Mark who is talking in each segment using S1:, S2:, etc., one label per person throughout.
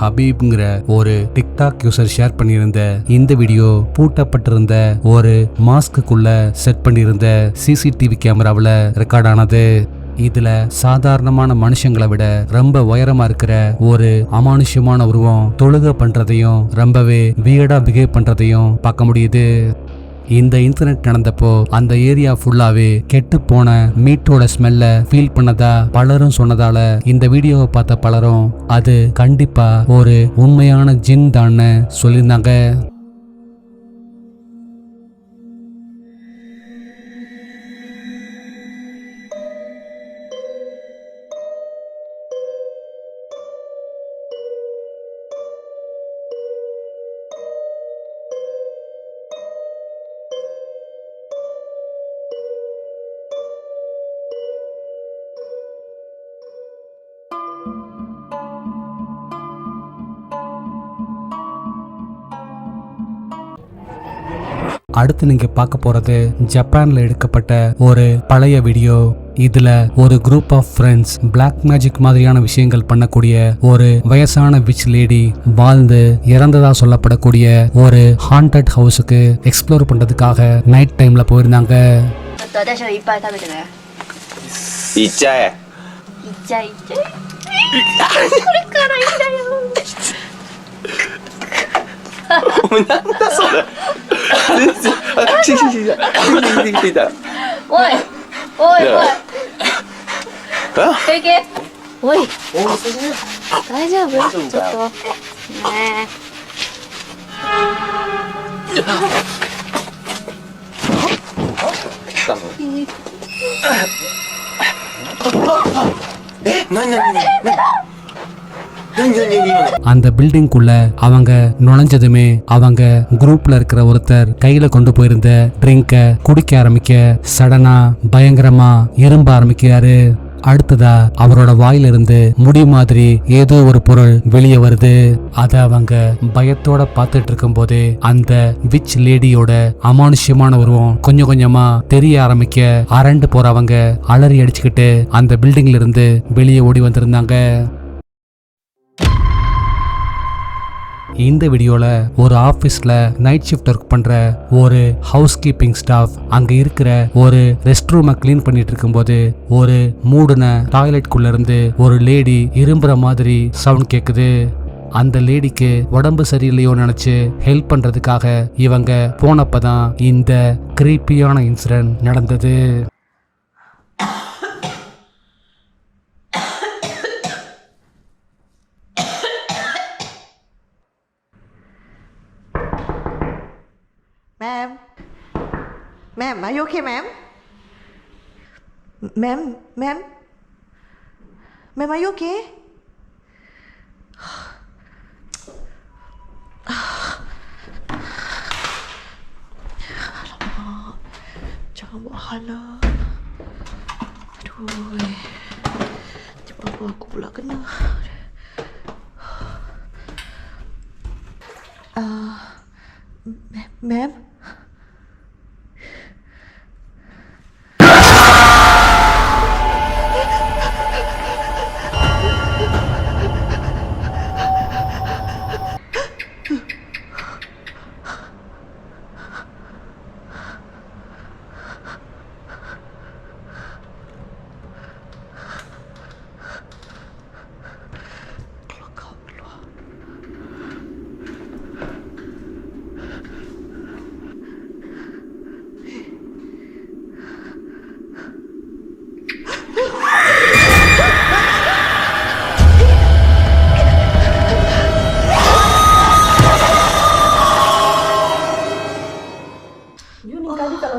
S1: ஹபீப்ங்கிற ஒரு TikTok user share பண்ணியிருந்த இந்த வீடியோ பூட்டப்பட்டிருந்த ஒரு மாஸ்க்குள்ள செட் பண்ணியிருந்த சிசிடிவி கேமராவில் ரெக்கார்ட் ஆனது. இதுல சாதாரணமான மனுஷங்களை விட ரொம்ப உயரமா இருக்கிற ஒரு அமானுஷ்யமான உருவம் தொழுகை பண்றதையும் ரொம்பவே வியர்டா பிஹேவ் பண்றதையும் பார்க்க முடியுது. இந்த இன்சிடென்ட் நடந்தப்போ அந்த ஏரியா ஃபுல்லாவே கெட்டு போன மீட்டோட ஸ்மெல்ல ஃபீல் பண்ணதா பலரும் சொன்னதால இந்த வீடியோவை பார்த்த பலரும் அது கண்டிப்பா ஒரு உண்மையான ஜின் தான்னு சொல்லியிருந்தாங்க. அடுத்து நீங்க பார்க்க போறது ஜப்பான்ல எடுக்கப்பட்ட ஒரு பழைய வீடியோ. இதுல ஒரு group of friends black magic மாதிரியான விஷயங்கள் பண்ணக்கூடிய ஒரு வயசான விச் லேடி வாழ்ந்து இறந்ததா சொல்லப்படக்கூடிய ஒரு ஹாண்டட் ஹவுஸுக்கு எக்ஸ்ப்ளோர் பண்றதுக்காக நைட் டைம்ல போயிருந்தாங்க. அந்த பில்டிங்குள்ள அவங்க நுழைஞ்சதுமே அவங்க குரூப்ல இருக்கிற ஒருத்தர் கையில கொண்டு போயிருந்த ட்ரிங்க குடிக்க ஆரம்பிக்க சடனா பயங்கரமா இரும்ப ஆரம்பிக்கிறாரு. அடுத்ததா அவரோட வாயிலிருந்து முடி மாதிரி ஏதோ ஒரு பொருள் வெளியே வருது. அத அவங்க பயத்தோட பார்த்துட்டு இருக்கும் போது அந்த விச் லேடியோட அமானுஷ்யமான உருவம் கொஞ்சம் கொஞ்சமா தெரிய ஆரம்பிக்க அரண்டு போறவங்க அலறி அடிச்சுக்கிட்டு அந்த பில்டிங்ல இருந்து வெளியே ஓடி வந்திருந்தாங்க. இந்த வீடியோல ஒரு ஆபீஸ்ல நைட் ஷிஃப்ட் ஒர்க் பண்ற ஒரு ஹவுஸ் கீப்பிங் ஸ்டாஃப் அங்க இருக்கிற ஒரு ரெஸ்ட் ரூமை கிளீன் பண்ணிட்டு இருக்கும்போது ஒரு மூடுன டாய்லெட்குள்ள இருந்து ஒரு லேடி இரும்புற மாதிரி சவுண்ட் கேக்குது. அந்த லேடிக்கு உடம்பு சரியில்லையோ நினைச்சு ஹெல்ப் பண்றதுக்காக இவங்க போனப்பதான் இந்த கிரீப்பியான இன்சிடென்ட் நடந்தது.
S2: Ma'am, are you okay, ma'am? Ma'am, are you okay? Alamak, jangan buat hala. Aduh, cepat aku pula kena. Ma'am?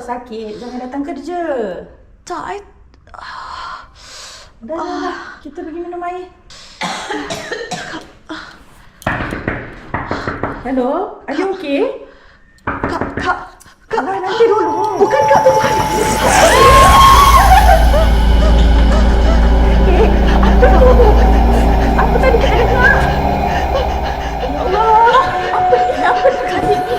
S3: Sakit, jangan datang kerja.
S2: Tak,
S3: Dah, kita pergi minum air. Hello, are you okay?
S2: Kak,
S3: Nanti dulu.
S2: bukan Kak, bukan.
S3: Apa tadi kena dengar? Ya Allah, apa kali ni?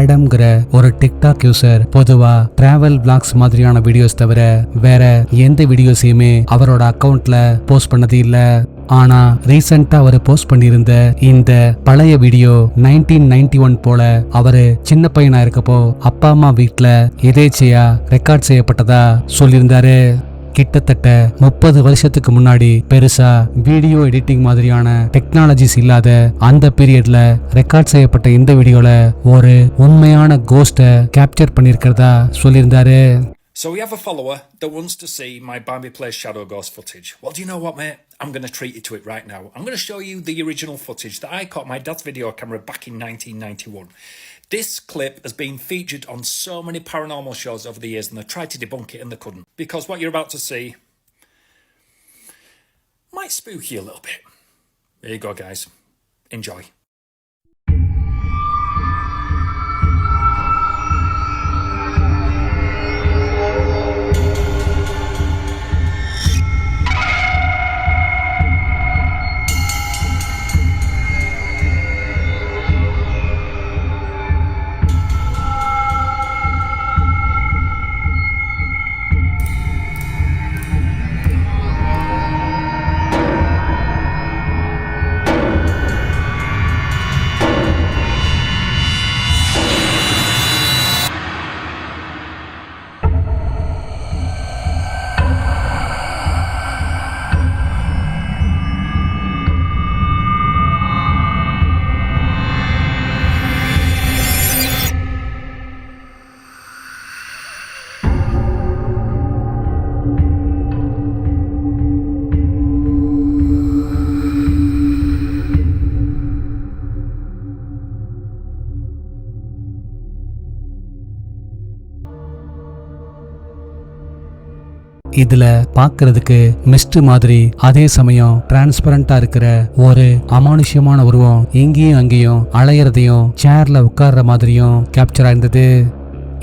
S1: ஆடம்ங்கிற ஒரு TikTok user பொதுவா travel vlogs மாதிரியான videos தவிர வேற எந்த வீடியோஸையுமே அவரோட அக்கவுண்ட்ல post பண்ணது இல்ல. ஆனா ரீசெண்டா அவர் போஸ்ட் பண்ணியிருந்த இந்த பழைய வீடியோ 1991 போல அவரு சின்ன பையனா இருக்கப்போ அப்பா அம்மா வீட்டுல எதேச்சையா ரெக்கார்ட் செய்யப்பட்டதா சொல்லியிருந்தாரு. கிட்டத்தட்ட 30 வருஷத்துக்கு முன்னாடி பெருசா வீடியோ எடிட்டிங் மாதிரியான டெக்னாலஜிஸ் இல்லாத அந்த பீரியட்ல ரெக்கார்ட் செய்யப்பட்ட இந்த வீடியோல ஒரு உண்மையான கோஸ்ட கேப்சர் பண்ணிருக்கிறதா சொல்லியிருந்தாரு.
S4: So we have a follower that wants to see my Bambi Plays Shadow Ghost footage. Well, do you know what, mate? I'm going to treat you to it right now. I'm going to show you the original footage that I caught my dad's video camera back in 1991. This clip has been featured on so many paranormal shows over the years, and they tried to debunk it and they couldn't. Because what you're about to see might spook you a little bit. There you go, guys. Enjoy.
S1: இதுல பாக்குறதுக்கு mist மாதிரி அதே சமயம் டிரான்ஸ்பரண்டா இருக்கிற ஒரு அமானுஷ்யமான உருவம் இங்கேயும் அங்கேயும் அலையறதையும் சேர்ல உட்கார்ற மாதிரியும் கேப்சர் ஆயிருந்தது.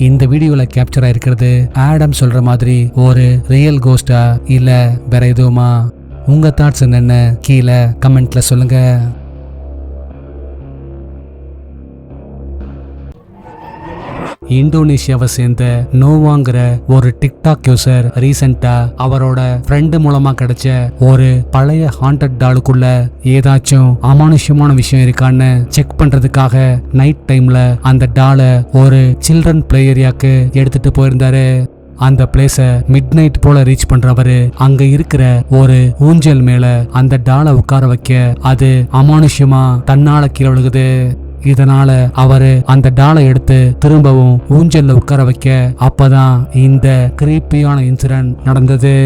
S1: இந்த வீடியோல கேப்சர் ஆயிருக்கிறது ஆடம் சொல்ற மாதிரி ஒரு ரியல் கோஸ்டா இல்ல வேற எதுவுமா? உங்க தாட்ஸ் என்னன்னு கீழே கமெண்ட்ல சொல்லுங்க. இந்தோனேஷியாவை சேர்ந்த நோவாங்கிற ஒரு டிக்டாக் யூசர் ரீசெண்டா அவரோட ஃப்ரெண்டு மூலமா கிடைச்ச ஒரு பழைய ஹாண்டட் டாலுக்குள்ள ஏதாச்சும் அமானுஷ்யமான விஷயம் இருக்கான்னு செக் பண்றதுக்காக நைட் டைம்ல அந்த டாலை ஒரு சில்ட்ரன் பிளே ஏரியாக்கு எடுத்துட்டு போயிருந்தாரு. அந்த பிளேஸ மிட் நைட் போல ரீச் பண்றவரு அங்க இருக்கிற ஒரு ஊஞ்சல் மேல அந்த டாலை உட்கார வைக்க அது அமானுஷ்யமா தன்னால கீழே விழுகுது. இதனால அவரு அந்த டாலை எடுத்து திரும்பவும் ஊஞ்சல்ல உட்கார வைக்க அப்பதான் இந்த கிரீப்பியான இன்சிடென்ட் நடந்தது.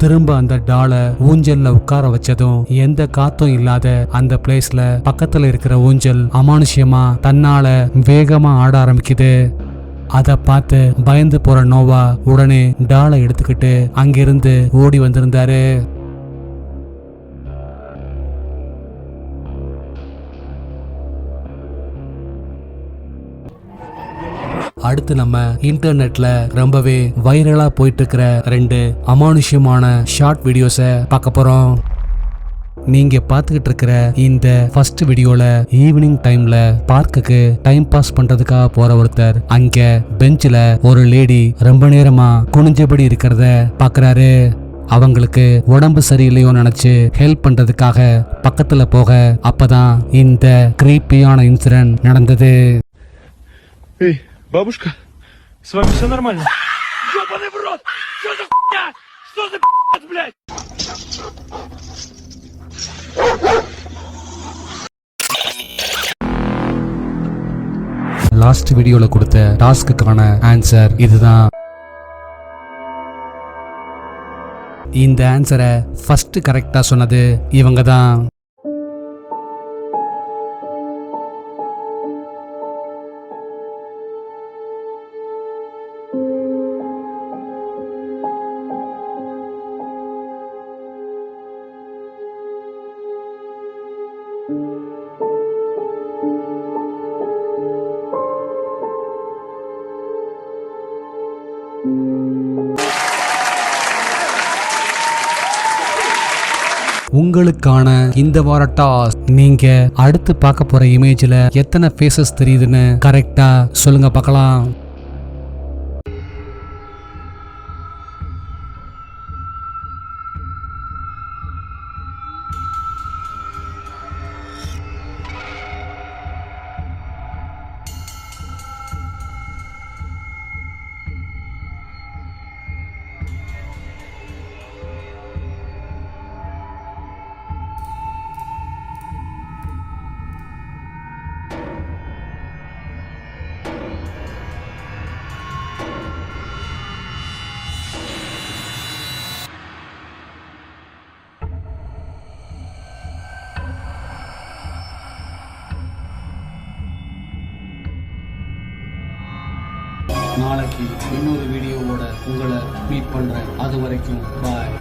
S1: திரும்ப அந்த டாலை ஊஞ்சல்ல உட்கார வச்சதும் எந்த காத்தும் இல்லாத அந்த பிளேஸ்ல பக்கத்துல இருக்கிற ஊஞ்சல் அமானுஷ்யமா தன்னால வேகமா ஆட ஆரம்பிக்குது. அத பார்த்து பயந்து போற நோவா உடனே டாலை எடுத்துக்கிட்டு அங்கிருந்து ஓடி வந்திருந்தாரு. அடுத்து நம்ம இன்டர்நெட்ல ரொம்பவே வைரலா போயிட்டு இருக்கிற 2 அமானுஷ்யமான ஷார்ட் வீடியோஸை பார்க்க போறோம். நீங்க பார்த்துக்கிட்டு இருக்கிற இந்த ஃபர்ஸ்ட் வீடியோல ஈவினிங் டைம்ல பார்க்குக்கு டைம் பாஸ் பண்றதுக்காக போற ஒருத்தர் அங்க பெஞ்சில ஒரு லேடி ரொம்ப நேரமா குனிஞ்சபடி இருக்கிறத பாக்குறாரு. அவங்களுக்கு உடம்பு சரியில்லையோ நினைச்சு ஹெல்ப் பண்றதுக்காக பக்கத்துல போக அப்பதான் இந்த கிரீப்பியான இன்சிடென்ட் நடந்தது.
S3: Эй, бабушка, с вами все нормально? Ёбаный в рот! Что за хуйня? Что за пи***ц, блядь?
S1: லாஸ்ட் வீடியோல கொடுத்த டாஸ்க்குக்கான ஆன்சர் இதுதான். இந்த ஆன்சரை ஃபர்ஸ்ட் கரெக்டா சொன்னது இவங்க தான். உங்களுக்கான இந்த வார டாஸ்க், நீங்க அடுத்து பார்க்க போற இமேஜ்ல எத்தனை ஃபேஸஸ் தெரியுதுன்னு கரெக்டா சொல்லுங்க பார்க்கலாம். நாளைக்கு இன்னொரு வீடியோவோட உங்களை மீட் பண்றேன். அது வரைக்கும் பாய்.